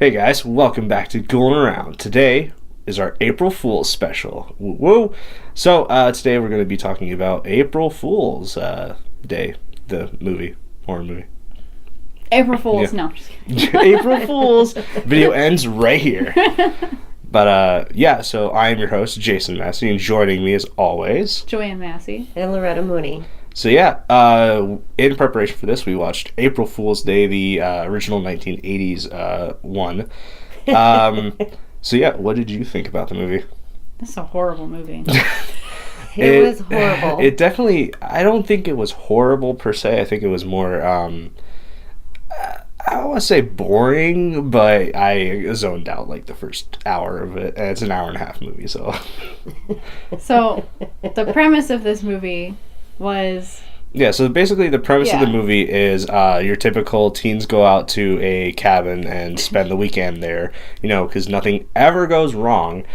Hey guys, welcome back to Ghoulin Around. Today is our April Fool's special. Woo! So today we're going to be talking about April Fool's Day, the movie, horror movie. April Fool's, Yeah. no. Just kidding. April Fool's video ends right here. But so I am your host, Jason Massey, and joining me as always, Joanne Massey. And Loretta Mooney. So in preparation for this, we watched April Fool's Day, the original 1980s one. What did you think about the movie? This is a horrible movie. It was horrible. It definitely, I don't think it was horrible per se. I think it was more, I don't want to say boring, but I zoned out like the first hour of it. And it's an hour and a half movie, so. So, the premise of this movie was... Yeah, so basically the premise of the movie is your typical teens go out to a cabin and spend the weekend there, because nothing ever goes wrong.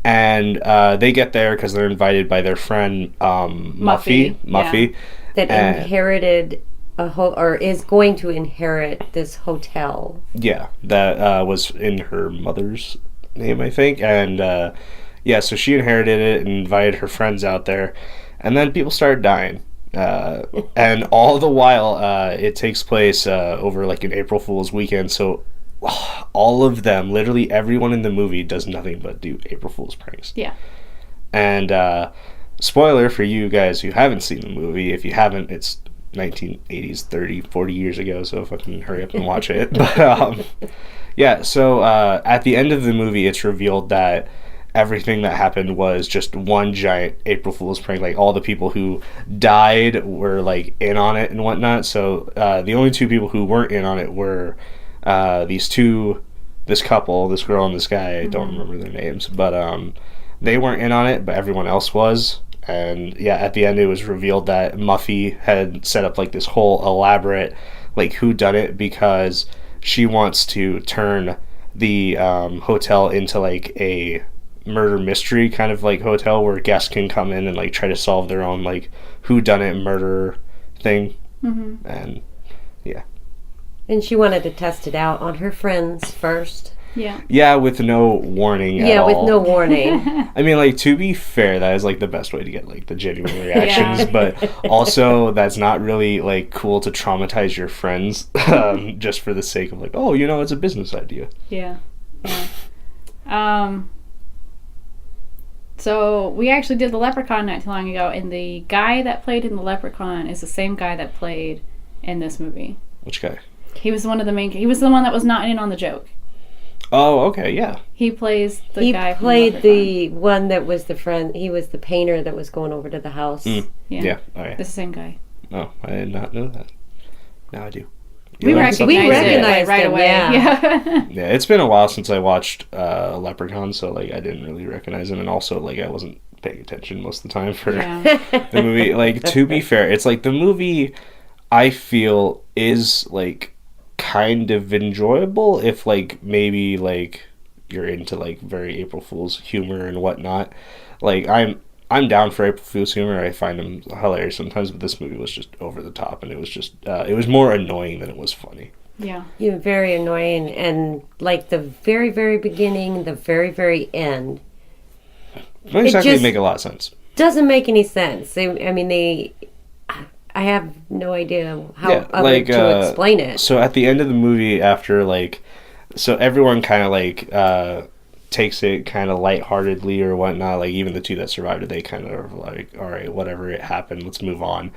And they get there because they're invited by their friend Muffy. That inherited or is going to inherit this hotel. Yeah, that was in her mother's name, I think. And so she inherited it and invited her friends out there. And then people started dying. And all the while, it takes place over like an April Fool's weekend. So all of them, literally everyone in the movie does nothing but do April Fool's pranks. Yeah. And spoiler for you guys who haven't seen the movie. If you haven't, it's 1980s, 30, 40 years ago. So fucking hurry up and watch it. But at the end of the movie, it's revealed that everything that happened was just one giant April Fool's prank. Like, all the people who died were, like, in on it and whatnot. So, the only two people who weren't in on it were this couple, this girl and this guy. I don't remember their names. But they weren't in on it, but everyone else was. And, at the end it was revealed that Muffy had set up, like, this whole elaborate, like, whodunit because she wants to turn the hotel into, like, a murder mystery kind of like hotel where guests can come in and like try to solve their own like whodunit murder thing. And And she wanted to test it out on her friends first. Yeah, with no warning at all. Yeah, with no warning. I mean, like, to be fair, that is like the best way to get like the genuine reactions, but also that's not really like cool to traumatize your friends just for the sake of like, oh, it's a business idea. Yeah. So, we actually did the Leprechaun not too long ago, and the guy that played in the Leprechaun is the same guy that played in this movie. Which guy? He was one of the main... He was the one that was not in on the joke. Oh, okay, yeah. He plays the guy from He played the one that was the friend... He was the painter that was going over to the house. Yeah. All right. The same guy. Oh, I did not know that. Now I do. We recognized him, right away. yeah. Yeah, it's been a while since I watched Leprechaun, so like I didn't really recognize him, and also like I wasn't paying attention most of the time for the movie. Like, to be fair, it's like the movie I feel is like kind of enjoyable if like maybe like you're into like very April Fool's humor and whatnot. Like I'm down for April Fool's humor. I find them hilarious sometimes, but this movie was just over the top, and it was just it was more annoying than it was funny. Yeah. You're very annoying, and like the very, very beginning, the very, very end. Don't exactly make a lot of sense. Doesn't make any sense. I have no idea how to explain it. So at the end of the movie, after like, so everyone kind of like takes it kind of lightheartedly or whatnot. Like, even the two that survived it, they kind of are like, all right, whatever, it happened, let's move on.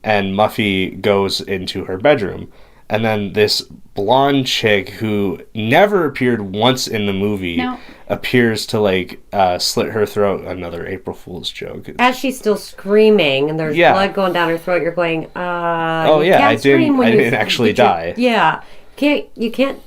And Muffy goes into her bedroom, and then this blonde chick who never appeared once in the movie appears to like slit her throat. Another April Fool's joke. As she's still screaming and there's blood going down her throat, you're going, I didn't actually die. Yeah, you can't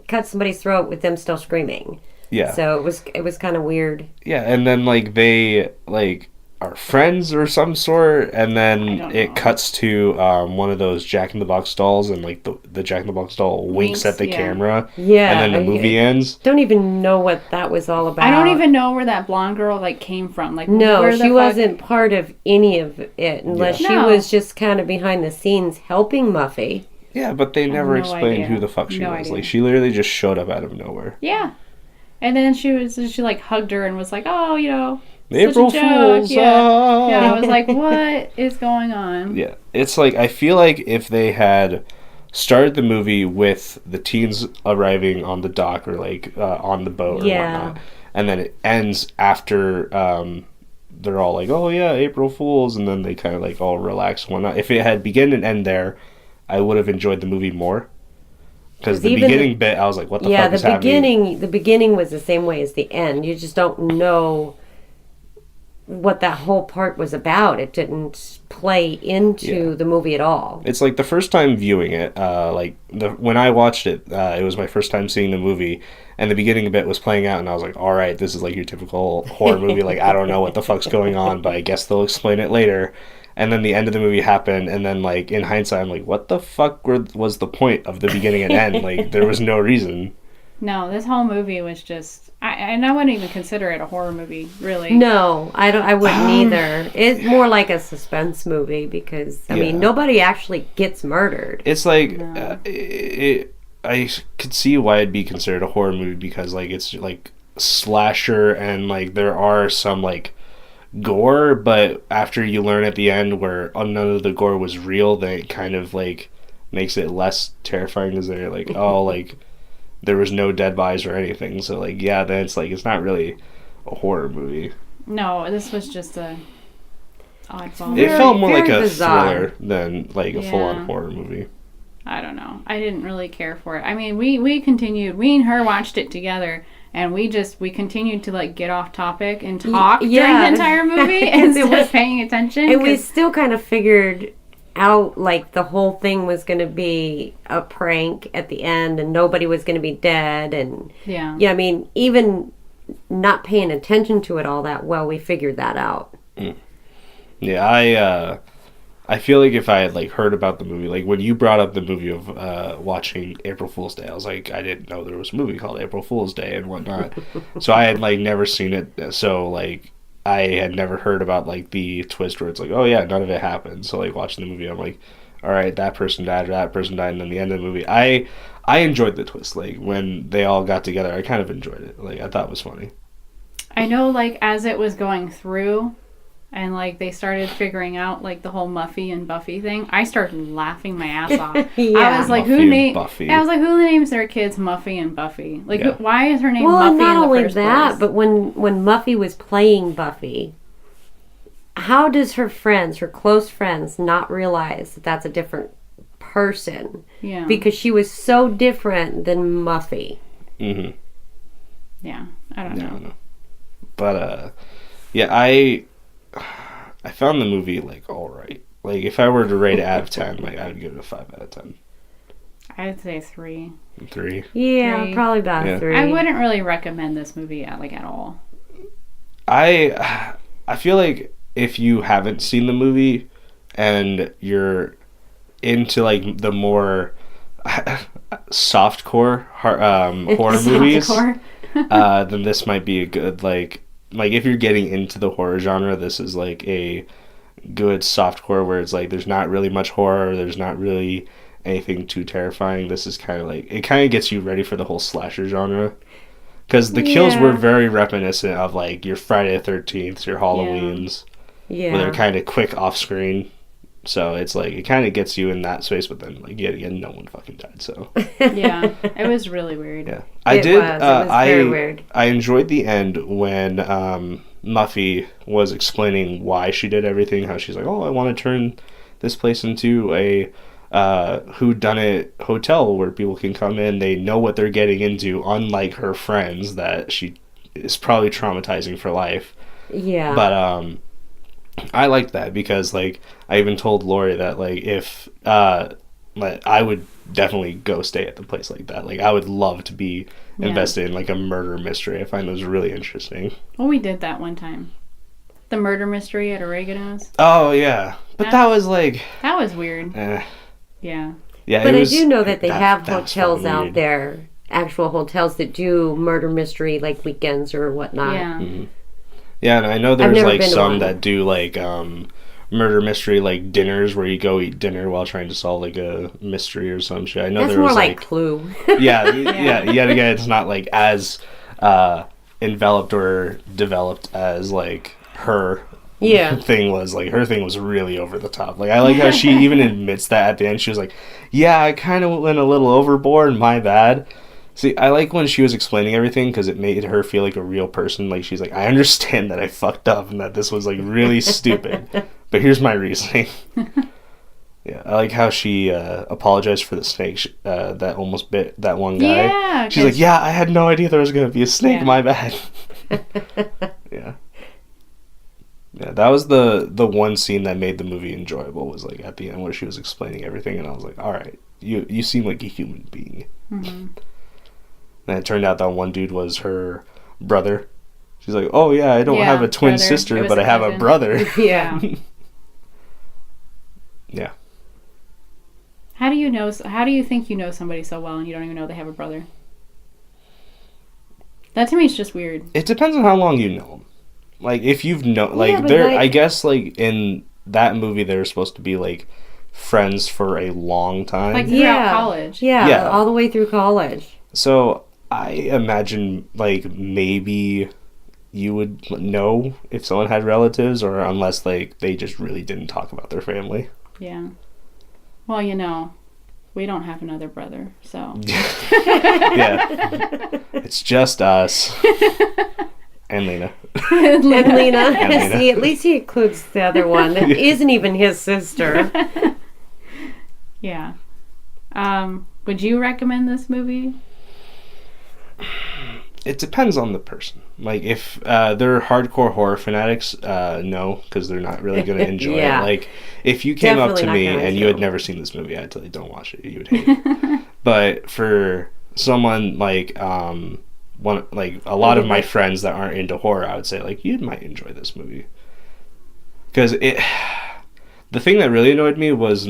cut somebody's throat with them still screaming. Yeah. So it was kind of weird. Yeah, and then like they like are friends or some sort, and then it cuts to one of those Jack in the Box dolls, and like the Jack in the Box doll winks at the camera. Yeah. And then the movie ends. Don't even know what that was all about. I don't even know where that blonde girl like came from. Like, no, she wasn't part of any of it unless she was just kind of behind the scenes helping Muffy. Yeah, but they never explained who the fuck she was. Like, she literally just showed up out of nowhere. Yeah. And then she like hugged her and was like, oh, April Fools. Yeah. Yeah, I was like, what is going on? Yeah. It's like, I feel like if they had started the movie with the teens arriving on the dock or like on the boat or whatnot, and then it ends after they're all like, oh yeah, April Fools, and then they kind of like all relax and whatnot. If it had begin and end there, I would have enjoyed the movie more. Because the beginning bit, I was like, what the fuck is happening? Yeah, the beginning was the same way as the end. You just don't know what that whole part was about. It didn't play into the movie at all. It's like the first time viewing it, when I watched it, it was my first time seeing the movie, and the beginning bit was playing out, and I was like, all right, this is like your typical horror movie. Like, I don't know what the fuck's going on, but I guess they'll explain it later. And then the end of the movie happened, and then, like, in hindsight, I'm like, what the fuck was the point of the beginning and end? Like, there was no reason. No, this whole movie was just... I wouldn't even consider it a horror movie, really. No, I wouldn't either. It's more like a suspense movie, because, I mean, nobody actually gets murdered. It's like... I could see why it'd be considered a horror movie, because, like, it's, like, slasher, and, like, there are some, like... gore, but after you learn at the end where none of the gore was real, then it kind of like makes it less terrifying, because they're like, oh, like there was no dead bodies or anything, so like then it's like it's not really a horror movie. No, this was just a oddball. It felt more like a thriller than like a full-on horror movie. I don't know. I didn't really care for it. I mean, we continued. We and her watched it together. And we continued to, like, get off topic and talk during the entire movie instead of paying attention. And we still kind of figured out, like, the whole thing was going to be a prank at the end and nobody was going to be dead. And, yeah, I mean, even not paying attention to it all that well, we figured that out. Mm. Yeah, I feel like if I had, like, heard about the movie, like, when you brought up the movie of watching April Fool's Day, I was like, I didn't know there was a movie called April Fool's Day and whatnot. So I had, like, never seen it. So, like, I had never heard about, like, the twist where it's like, oh, yeah, none of it happened. So, like, watching the movie, I'm like, all right, that person died, or that person died, and then the end of the movie. I enjoyed the twist. Like, when they all got together, I kind of enjoyed it. Like, I thought it was funny. I know, like, as it was going through... and, like, they started figuring out, like, the whole Muffy and Buffy thing. I started laughing my ass off. I was like, who names their kids Muffy and Buffy? Like, why is her name Muffy in the first place? Well, not only that, but when Muffy was playing Buffy, how does her close friends, not realize that that's a different person? Yeah. Because she was so different than Muffy. Mm-hmm. Yeah, I don't know. But, I found the movie, like, alright. Like, if I were to rate it out of 10, like, I would give it a 5 out of 10. I'd say 3. 3? Yeah, 3. Probably about 3. I wouldn't really recommend this movie, like, at all. I feel like if you haven't seen the movie and you're into, like, the more softcore horror movies, then this might be a good, like, if you're getting into the horror genre, this is, like, a good softcore where it's, like, there's not really much horror, there's not really anything too terrifying. This is kind of, like, it kind of gets you ready for the whole slasher genre. Because the kills were very reminiscent of, like, your Friday the 13th, your Halloweens. Yeah. Where they're kind of quick off-screen. So it's, like, it kind of gets you in that space, but then, like, yet again, no one fucking died, so. Yeah, it was really weird. Yeah. It was very weird. I enjoyed the end when Muffy was explaining why she did everything, how she's like, oh, I want to turn this place into a whodunit hotel where people can come in, they know what they're getting into, unlike her friends that she is probably traumatizing for life. Yeah. But I liked that because, like, I even told Lori that, like, if like, I would definitely go stay at the place like that. Like, I would love to be invested in, like, a murder mystery. I find those really interesting. Well, we did that one time. The murder mystery at Oregano's. Oh, yeah. But that was, like... That was weird. Yeah. Yeah, but I do know that they have hotels out there, actual hotels that do murder mystery, like, weekends or whatnot. Yeah. Mm-hmm. Yeah, and I know there's, like, some that do, like, murder mystery like dinners where you go eat dinner while trying to solve like a mystery or some shit. I know that's there was more like Clue. yeah. Yet again, it's not like as enveloped or developed as like her thing was. Like her thing was really over the top. Like I like how she even admits that at the end. She was like, "Yeah, I kind of went a little overboard. My bad." See, I like when she was explaining everything because it made her feel like a real person. Like, she's like, I understand that I fucked up and that this was, like, really stupid. But here's my reasoning. Yeah, I like how she apologized for the snake that almost bit that one guy. Yeah. She's like, yeah, I had no idea there was going to be a snake. Yeah. My bad. Yeah. Yeah, that was the one scene that made the movie enjoyable, was, like, at the end where she was explaining everything. And I was like, all right, you seem like a human being. Mm-hmm. And it turned out that one dude was her brother. She's like, oh yeah, I don't have a twin sister, but I have a brother. Yeah. Yeah. How do you think you know somebody so well and you don't even know they have a brother? That to me is just weird. It depends on how long you know them. Like, if you've known, like, I guess, like, in that movie, they're supposed to be, like, friends for a long time. Like, throughout college. Yeah, all the way through college. So, I imagine, like, maybe you would know if someone had relatives, or unless, like, they just really didn't talk about their family. Yeah. Well, you know, we don't have another brother, so. Yeah. It's just us. And Lena. And Lena. See, at least he includes the other one that isn't even his sister. Yeah. Would you recommend this movie? It depends on the person. Like, if they're hardcore horror fanatics, no, because they're not really going to enjoy it. Like, if you came up to me and you had never seen this movie, I'd tell you, don't watch it. You would hate it. But for someone like a lot of my friends that aren't into horror, I would say, like, you might enjoy this movie. Because the thing that really annoyed me was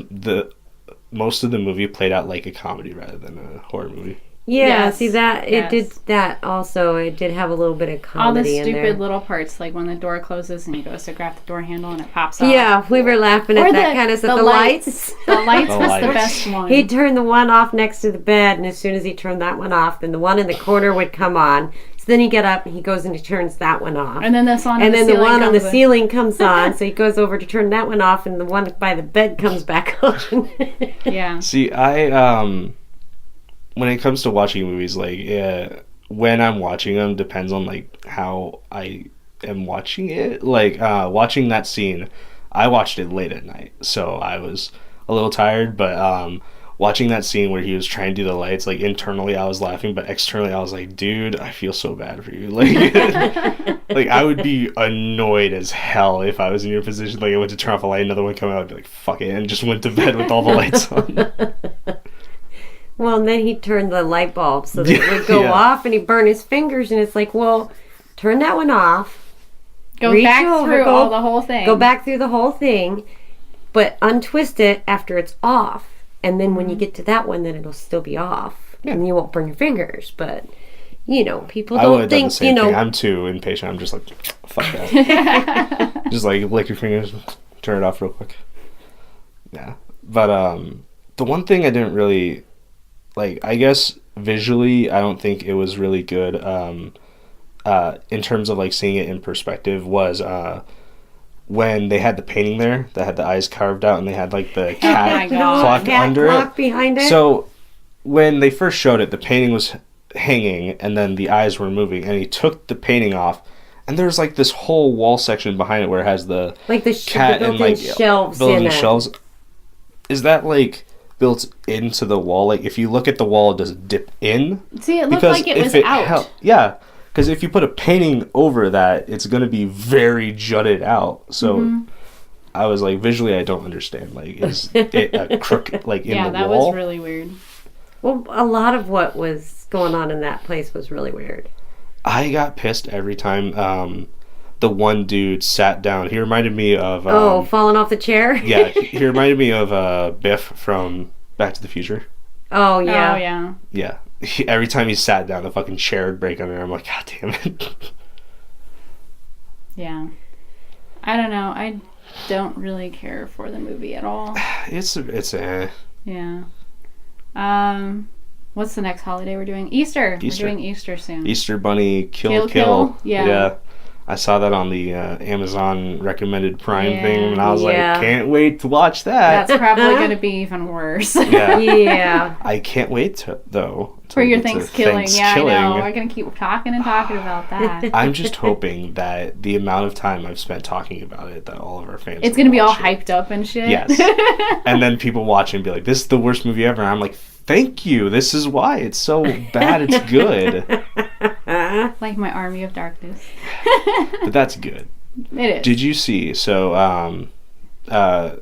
most of the movie played out like a comedy rather than a horror movie. Yeah, see that it did that also. It did have a little bit of comedy all the stupid little parts, like when the door closes and he goes to grab the door handle and it pops off. Yeah, we were laughing at that kind of stuff. The lights. The lights was the best one. He'd turn the one off next to the bed, and as soon as he turned that one off, then the one in the corner would come on. So then he get up and he goes and he turns that one off. And then the one on the ceiling comes on, so he goes over to turn that one off, and the one by the bed comes back on. Yeah. See, when it comes to watching movies, like, when I'm watching them depends on, like, how I am watching it. Like, watching that scene, I watched it late at night, so I was a little tired, but watching that scene where he was trying to do the lights, like, internally I was laughing, but externally I was like, dude, I feel so bad for you. Like, like, I would be annoyed as hell if I was in your position. Like, I went to turn off a light, another one come out, I'd be like, fuck it, and just went to bed with all the lights on. Well, and then he'd turn the light bulb so that it would go off, and he'd burn his fingers, and it's like, well, turn that one off. Go back through the whole thing. Go back through the whole thing, but untwist it after it's off. And then when you get to that one, then it'll still be off. Yeah. And you won't burn your fingers. But, you know, people don't think, the same thing. I'm too impatient. I'm just like, fuck that. Just like, lick your fingers, turn it off real quick. Yeah. But the one thing I didn't really... Like, I guess visually, I don't think it was really good in terms of, like, seeing it in perspective was when they had the painting there that had the eyes carved out and they had, like, the cat clock under it. Behind it. So, when they first showed it, the painting was hanging and then the eyes were moving, and he took the painting off, and there's, like, this whole wall section behind it where it has the cat the and, like, shelves built-in shelves. Is that, like... built into the wall? Like, if you look at the wall, does it dip in? See, it looked like it was out. Yeah, because if you put a painting over that, it's going to be very jutted out. So I was like, visually, I don't understand. Like, is it a crook, like, in the wall? Yeah, that was really weird. Well, a lot of what was going on in that place was really weird. I got pissed every time the one dude sat down. He reminded me of... falling off the chair? Yeah, he reminded me of Biff from Back to the Future. Oh, yeah. Oh, yeah. Yeah. Every time he sat down, the fucking chair would break under him. I'm like, God damn it. Yeah. I don't know. don't really care for the movie at all. It's Yeah. What's the next holiday we're doing? Easter. We're doing Easter soon. Easter Bunny Kill. Yeah. I saw that on the Amazon recommended Prime thing, and I was like, can't wait to watch that. That's probably going to be even worse. Yeah. I can't wait though. For your Thanksgiving. Yeah, I know. We're going to keep talking about that. I'm just hoping that the amount of time I've spent talking about it, that all of our fans it's going to be all hyped up and shit. Yes. And then people watch it and be like, this is the worst movie ever. And I'm like, thank you. This is why. It's so bad it's good. Like my Army of Darkness. But that's good. It is. Did you see? So, I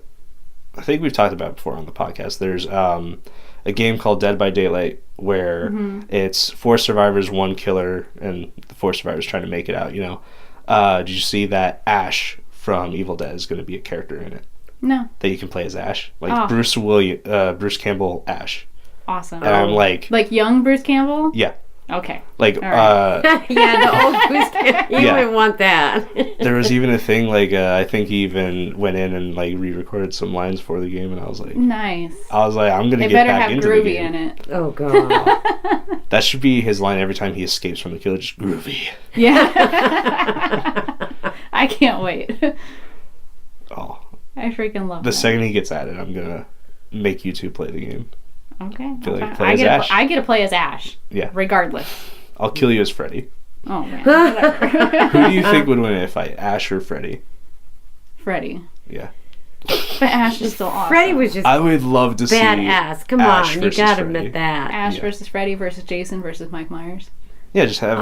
think we've talked about it before on the podcast. There's a game called Dead by Daylight where it's 4 survivors, 1 killer, and the 4 survivors trying to make it out, you know. Did you see that Ash from Evil Dead is going to be a character in it? No. That you can play as Ash. Like Bruce Campbell Ash. Awesome. And I'm like young Bruce Campbell? Yeah. Okay. Like, yeah, the old Bruce Campbell. You would want that. There was even a thing, like, I think he even went in and, like, re-recorded some lines for the game, and I was like... Nice. I was like, I'm going to get back into the game. It better have Groovy in it. Oh, God. That should be his line every time he escapes from the killer, just Groovy. Yeah. I can't wait. Oh. I freaking love the second he gets at it, I'm going to make you two play the game. Okay. I get to play as Ash. Yeah. Regardless. I'll kill you as Freddy. Oh, man. Whatever. Who do you think would win in a fight, Ash or Freddy? Freddy. Yeah. But Ash is still awesome. Freddy was just I would love to see badass. Come Ash on, you gotta Freddy. admit that. Ash versus Freddy versus Jason versus Mike Myers. Yeah, just have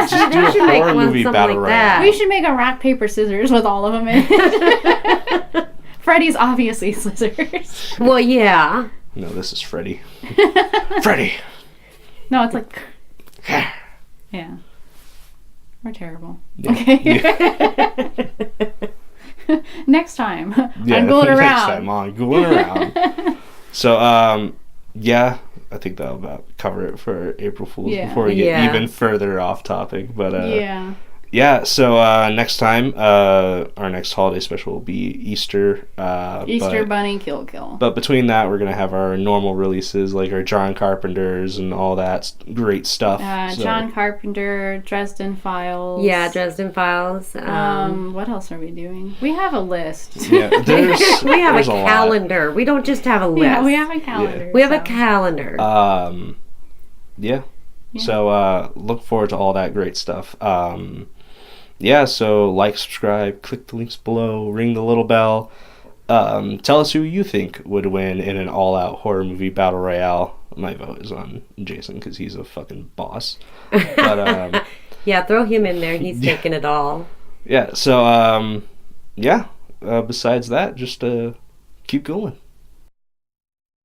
just do a horror movie battle like royale. We should make a rock, paper, scissors with all of them in it. Freddy's obviously scissors. Well, yeah. No, this is Freddy. Freddy! No, it's like... Yeah. We're terrible. Yeah. Okay. Yeah. Next time. I'm going around. Next time on Going Around. So, yeah, I think that'll about cover it for April Fool's before we get even further off topic. But, yeah, so next time, our next holiday special will be Easter. Easter Bunny Kill. But between that, we're going to have our normal releases, like our John Carpenters and all that great stuff. John Carpenter, Dresden Files. Yeah, Dresden Files. What else are we doing? We have a list. Yeah, we have a calendar. We don't just have a list. Yeah, we have a calendar. Yeah. We have a calendar. Yeah. So look forward to all that great stuff. Yeah, so like, subscribe, click the links below, ring the little bell. Tell us who you think would win in an all-out horror movie battle royale. My vote is on Jason because he's a fucking boss. But yeah, throw him in there. He's taking it all. Yeah, so besides that, just keep going.